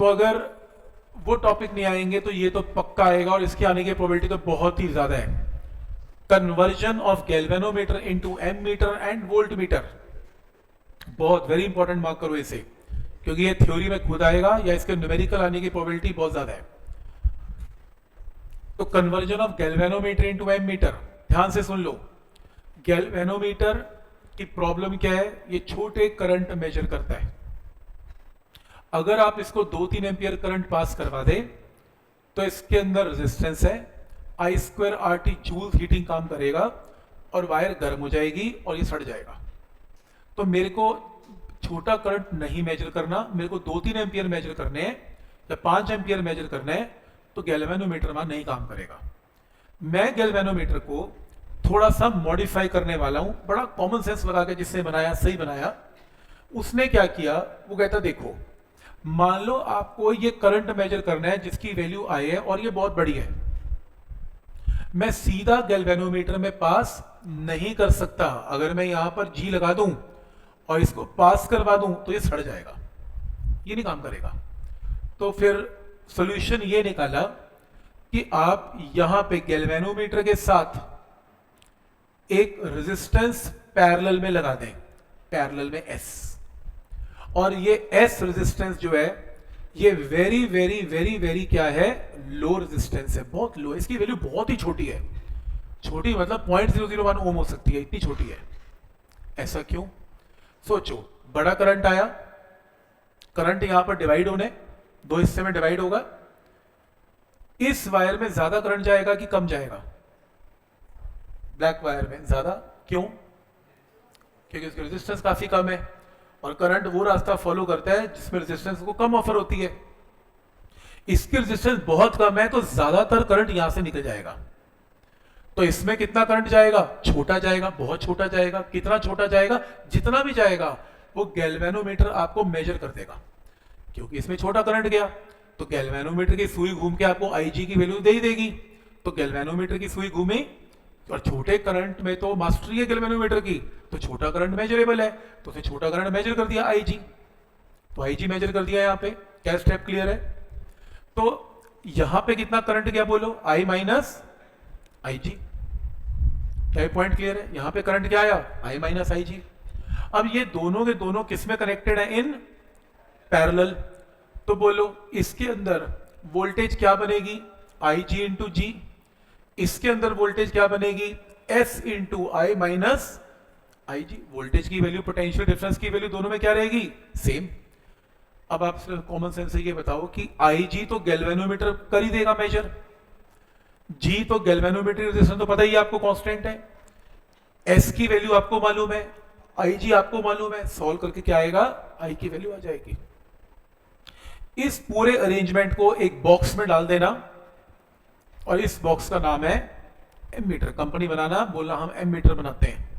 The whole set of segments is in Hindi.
तो अगर वो टॉपिक नहीं आएंगे तो ये तो पक्का आएगा, और इसके आने की प्रोबेबिलिटी तो बहुत ही ज्यादा है। Conversion of galvanometer into ammeter and voltmeter, बहुत वेरी इंपॉर्टेंट, मार्क करो इसे, क्योंकि ये थ्योरी में खुद आएगा या इसके न्यूमेरिकल आने की प्रोबेबिलिटी बहुत ज्यादा है। तो conversion of galvanometer into ammeter, ध्यान से सुन लो। गैल्वेनोमीटर की प्रॉब्लम क्या है, ये छोटे करंट मेजर करता है। अगर आप इसको 2-3 एम्पियर करंट पास करवा दे तो इसके अंदर रेजिस्टेंस है, I²RT जूल हीटिंग काम करेगा और वायर गर्म हो जाएगी और ये सड़ जाएगा। तो मेरे को छोटा करंट नहीं मेजर करना, मेरे को 2-3 एम्पियर मेजर करने हैं या 5 एम्पियर मेजर करने हैं, तो गैल्वेनोमीटर में नहीं काम करेगा। मैं गैल्वेनोमीटर को थोड़ा सा मॉडिफाई करने वाला हूं, बड़ा कॉमन सेंस लगा के जिसने बनाया सही बनाया। उसने क्या किया, वो कहता देखो, मान लो आपको ये करंट मेजर करना है जिसकी वैल्यू आई है और ये बहुत बड़ी है, मैं सीधा गैल्वेनोमीटर में पास नहीं कर सकता। अगर मैं यहां पर जी लगा दूं और इसको पास करवा दूं तो ये सड़ जाएगा, ये नहीं काम करेगा। तो फिर सॉल्यूशन ये निकाला कि आप यहां पे गैल्वेनोमीटर के साथ एक रेजिस्टेंस पैरेलल में लगा दें, पैरेलल में S, और ये S रेजिस्टेंस जो है ये वेरी वेरी वेरी वेरी क्या है, लो रेजिस्टेंस है, बहुत लो, इसकी वैल्यू बहुत ही छोटी है। छोटी मतलब 0.001 ओम हो सकती है, इतनी छोटी है। ऐसा क्यों? सोचो, बड़ा करंट आया, करंट यहां पर डिवाइड होने, दो हिस्से में डिवाइड होगा, इस वायर में ज्यादा करंट जाएगा कि कम जाएगा? ब्लैक वायर में ज्यादा। क्यों? क्योंकि उसकी रेजिस्टेंस काफी कम है और करंट वो रास्ता फॉलो करता है जिसमें रेजिस्टेंस को कम ऑफर होती है। इसकी रेजिस्टेंस बहुत कम है तो ज्यादातर करंट यहां से निकल जाएगा। तो इसमें कितना करंट जाएगा? छोटा जाएगा, बहुत छोटा जाएगा। कितना छोटा जाएगा? जितना भी जाएगा वो गैल्वेनोमीटर आपको मेजर कर देगा, क्योंकि इसमें छोटा करंट गया तो गैल्वेनोमीटर की सुई घूम के आपको IG की वैल्यू दे ही देगी। तो गैल्वेनोमीटर की सुई घूमी और छोटे करंट में तो मास्टरी है गैल्वेनोमीटर की, तो छोटा करंट मेजरेबल है, तो उसने छोटा करंट मेजर कर दिया IG, तो IG मेजर कर दिया। यहां पे क्या स्टेप क्लियर है? तो यहां पे कितना करंट गया बोलो? I minus IG। क्या पॉइंट क्लियर है? यहां पे करंट क्या आया? I minus IG। अब ये दोनों के दोनों किस में कनेक्टेड है? In parallel. तो बोलो इसके अंदर वोल्टेज क्या बनेगी? IG इंटू जी। इसके अंदर वोल्टेज क्या बनेगी? S into I minus IG। Voltage की वैल्यू, पोटेंशियल डिफरेंस की वैल्यू दोनों में क्या रहेगी? सेम। अब आप कॉमन सेंस से ये बताओ कि IG तो गैल्वेनोमीटर कर ही देगा मेजर, G तो गैल्वेनोमीटर रेजिस्टेंस तो पता ही आपको कांस्टेंट है, S की वैल्यू आपको मालूम है, IG आपको मालूम है, सॉल्व करके क्या आएगा? I की वैल्यू आ जाएगी। इस पूरे अरेंजमेंट को एक बॉक्स में डाल देना और इस बॉक्स का नाम है एमीटर। कंपनी बनाना, बोलना हम एमीटर बनाते हैं।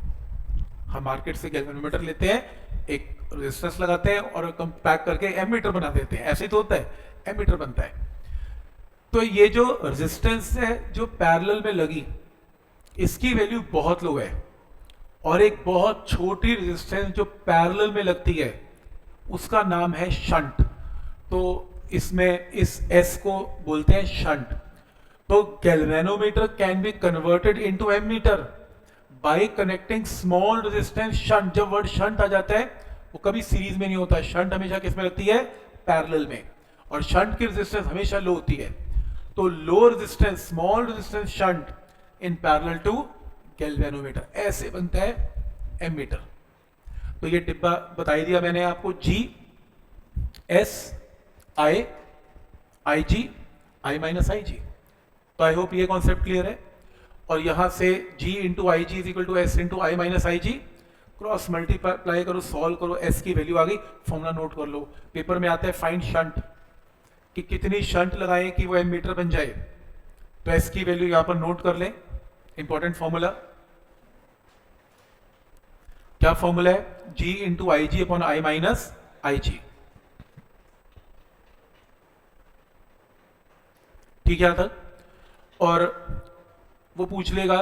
हम मार्केट से गैल्वेनोमीटर लेते हैं, एक रेजिस्टेंस लगाते हैं और पैक करके एमीटर बना देते हैं। ऐसे ही तो होता है, एमीटर बनता है। तो ये जो रेजिस्टेंस है जो पैरेलल में लगी, इसकी वैल्यू बहुत लो है, और एक बहुत छोटी रेजिस्टेंस जो पैरेलल में लगती है उसका नाम है शंट। तो इसमें इस S को बोलते हैं शंट। तो galvanometer can be converted into ammeter by connecting small resistance shunt. जब वर्ड शंट आ जाता है वो कभी सीरीज में नहीं होता, शंट हमेशा किस में लगती है? पैरेलल में, और शंट की रेजिस्टेंस हमेशा लो होती है। तो low resistance, small resistance shunt in parallel to galvanometer, ऐसे बनता है एमीटर। तो ये डिब्बा बता दिया मैंने आपको, G S IG I minus IG। तो आई होप ये कॉन्सेप्ट क्लियर है। और यहां से G into IG is equal to S into I minus IG, cross multiply करो, सॉल्व करो, S की वैल्यू आ गई। फॉर्मूला नोट कर लो, पेपर में आता है फाइंड शंट, कि कितनी शंट लगाएं कि वो एमीटर बन जाए। तो S की वैल्यू यहां पर नोट कर लें, इंपॉर्टेंट फॉर्मूला। क्या फॉर्मूला है? G into IG upon I minus IG। ठीक है यहां तक? और वो पूछ लेगा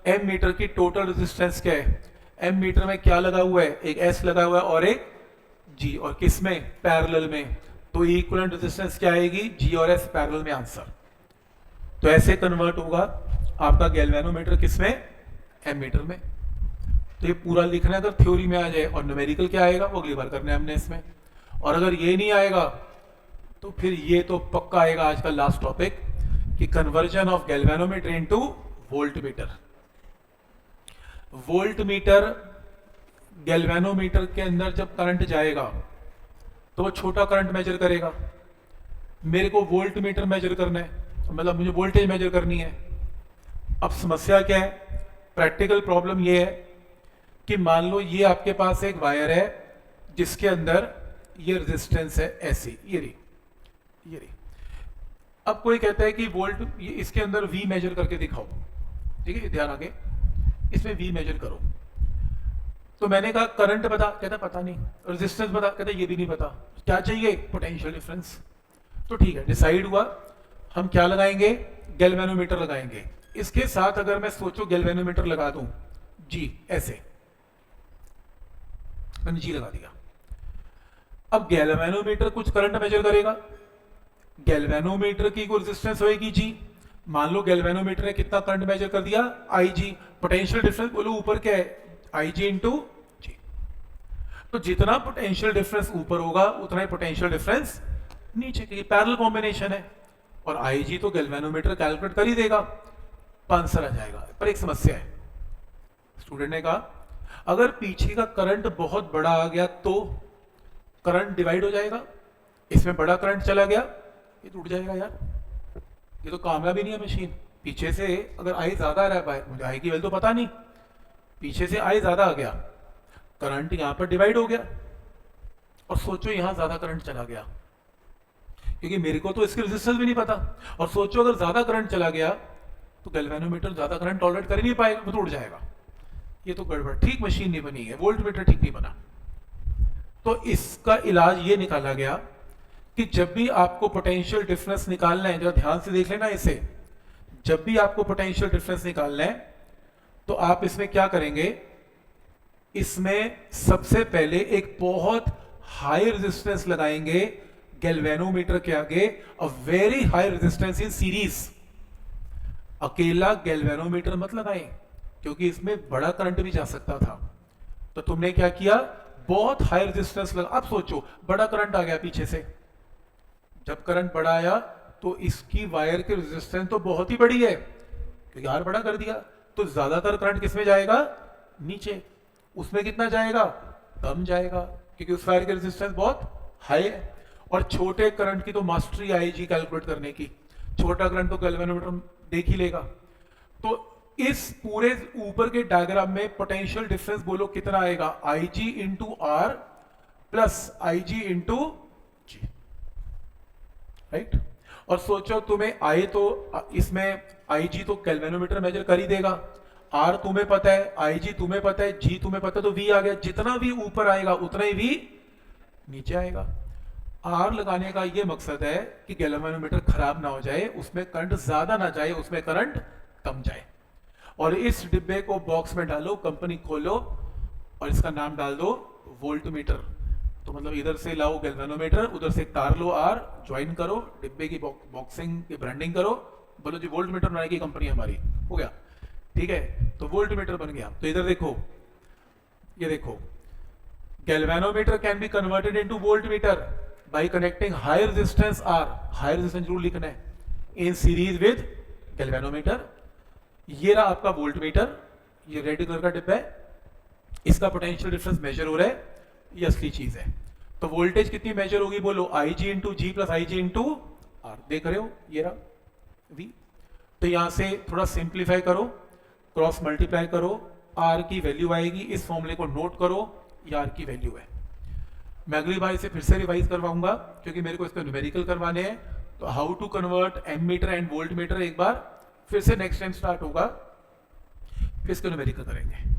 एम मीटर की टोटल रेजिस्टेंस क्या है। एम मीटर में क्या लगा हुआ है? एक S लगा हुआ है और एक G, और किस में? पैरेलल में। तो इक्विवेलेंट रेजिस्टेंस क्या आएगी, जी और एस पैरेलल में आंसर। तो ऐसे कन्वर्ट होगा आपका गैल्वेनोमीटर किसमें, एमीटर में। तो ये पूरा लिखना अगर थ्योरी में आ जाए, और न्यूमेरिकल क्या आएगा वो अगली बार करना है हमने इसमें। और अगर ये नहीं आएगा तो फिर ये तो पक्का आएगा आज का लास्ट टॉपिक कि conversion of galvanometer into voltmeter. Voltmeter galvanometer के अंदर जब करंट जाएगा तो वो छोटा करंट मेजर करेगा। मेरे को वोल्टमीटर मेजर करना है, मतलब मुझे वोल्टेज मेजर करनी है। अब समस्या क्या है, प्रैक्टिकल प्रॉब्लम ये है कि मान लो ये आपके पास एक वायर है जिसके अंदर ये रेजिस्टेंस है ऐसी, ये रही। अब कोई कहता है कि वोल्ट, ये इसके अंदर V मेजर करके दिखाओ, ठीक है, ध्यान आगे, इसमें V मेजर करो। तो मैंने कहा करंट बता, कहता पता नहीं, रेजिस्टेंस बता, कहता ये भी नहीं पता, क्या चाहिए, पोटेंशियल डिफरेंस। तो ठीक है, डिसाइड हुआ हम क्या लगाएंगे, गैल्वेनोमीटर लगाएंगे। इसके साथ अगर मैं सोचो गैल्वेनोमीटर लगा दूं जी, ऐसे मैंने जी लगा दिया। अब गैल्वेनोमीटर कुछ करंट मेजर करेगा, गैल्वेनोमीटर की कोई रेजिस्टेंस होएगी जी। मान लो गैल्वेनोमीटर ने कितना करंट मेजर कर दिया, आई जी। पोटेंशियल डिफरेंस बोलो ऊपर क्या है, आई जी इंटू जी। तो जितना पोटेंशियल डिफरेंस ऊपर होगा उतना ही पोटेंशियल डिफरेंस नीचे, की पैरेलल कॉम्बिनेशन है। और आई जी तो गैल्वेनोमीटर कैलकुलेट कर ही देगा, आंसर आ जाएगा। पर एक समस्या है, स्टूडेंट ने कहा अगर पीछे का करंट बहुत बड़ा आ गया तो करंट डिवाइड हो जाएगा, इसमें बड़ा करंट चला गया, ये टूट जाएगा यार, ये तो कामयाबी नहीं है मशीन। पीछे से अगर आई ज्यादा आ रहा है, मुझे आई की वैल्यू तो पता नहीं, पीछे से आई ज्यादा आ गया, करंट यहां पर डिवाइड हो गया, और सोचो यहां ज्यादा करंट चला गया, क्योंकि मेरे को तो इसकी रेजिस्टेंस भी नहीं पता। और सोचो अगर ज्यादा करंट चला गया तो गैल्वेनोमीटर ज्यादा करंट टॉलरेट कर ही नहीं पाएगा, वो टूट जाएगा। ये तो गड़बड़, ठीक मशीन नहीं बनी है, वोल्टमीटर ठीक नहीं बना। तो इसका इलाज ये निकाला गया कि जब भी आपको पोटेंशियल डिफरेंस निकालना है, जरा ध्यान से देख लेना इसे, जब भी आपको पोटेंशियल डिफरेंस निकालना है तो आप इसमें क्या करेंगे, इसमें सबसे पहले एक बहुत हाई रेजिस्टेंस लगाएंगे गैल्वेनोमीटर के आगे, a very high resistance in series. अकेला गैल्वेनोमीटर मत लगाएं क्योंकि इसमें बड़ा करंट भी जा सकता था। तो तुमने क्या किया, बहुत हाई रेजिस्टेंस लगा। अब सोचो बड़ा करंट आ गया पीछे से, जब करंट बड़ा आया तो इसकी वायर की रेजिस्टेंस तो बहुत ही बड़ी है, क्योंकि आर बड़ा कर दिया, तो ज्यादातर करंट किसमें जाएगा, नीचे। उसमें कितना जाएगा, कम जाएगा, क्योंकि उस वायर की रेजिस्टेंस बहुत हाई है। और छोटे करंट की तो मास्टरी आएगी कैलकुलेट करने की, छोटा करंट तो गैल्वेनोमीटर देख ही लेगा। तो इस पूरे ऊपर के डायग्राम में पोटेंशियल डिफरेंस बोलो कितना आएगा, I G into R plus I G into G, right. और सोचो तुम्हें आई तो इसमें आई जी तो गैल्वेनोमीटर मेजर कर ही देगा, आर तुम्हें पता है, आई जी तुम्हें पता है, जी तुम्हें पता है, तो वी आ गया। जितना भी ऊपर आएगा उतना ही वी नीचे आएगा। आर लगाने का ये मकसद है कि गैल्वेनोमीटर खराब ना हो जाए, उसमें करंट ज्यादा ना जाए, उसमें करंट कम जाए। और इस डिब्बे को बॉक्स में डालो, कंपनी खोलो और इसका नाम डाल दो वोल्टमीटर। तो मतलब इधर से लाओ गैल्वेनोमीटर, उधर से तार लो आर, ज्वाइन करो, डिब्बे की बॉक्सिंग की ब्रांडिंग करो, बोलो जी वोल्टमीटर बनाएगी कंपनी हमारी, हो गया, ठीक है। तो वोल्टमीटर बन गया। तो इधर देखो, ये देखो, galvanometer can be converted into voltmeter bye connecting high resistance R, high resistance rule लिखना है, इन सीरीज विद गैल्वेनोमीटर। ये रहा आपका वोल्टमीटर, ये रेड कलर का डिब्बा है, इसका पोटेंशियल डिफरेंस मेजर हो रहा है, ये असली चीज है। तो वोल्टेज कितनी मेजर होगी बोलो, I G into G plus I G into R, देख रहे हो, ये रहा वी। तो यहां से थोड़ा सिंप्लीफाई करो, क्रॉस मल्टीप्लाई करो, आर की वैल्यू आएगी, इस फॉर्मूले को नोट करो, ये आर की वैल्यू है। मैं अगली बार इसे फिर से रिवाइज करवाऊंगा क्योंकि मेरे को इसके न्यूमेरिकल करवाने हैं। तो how to convert ammeter and voltmeter एक बार फिर से नेक्स्ट टाइम स्टार्ट होगा, फिर इसके न्यूमेरिकल करेंगे।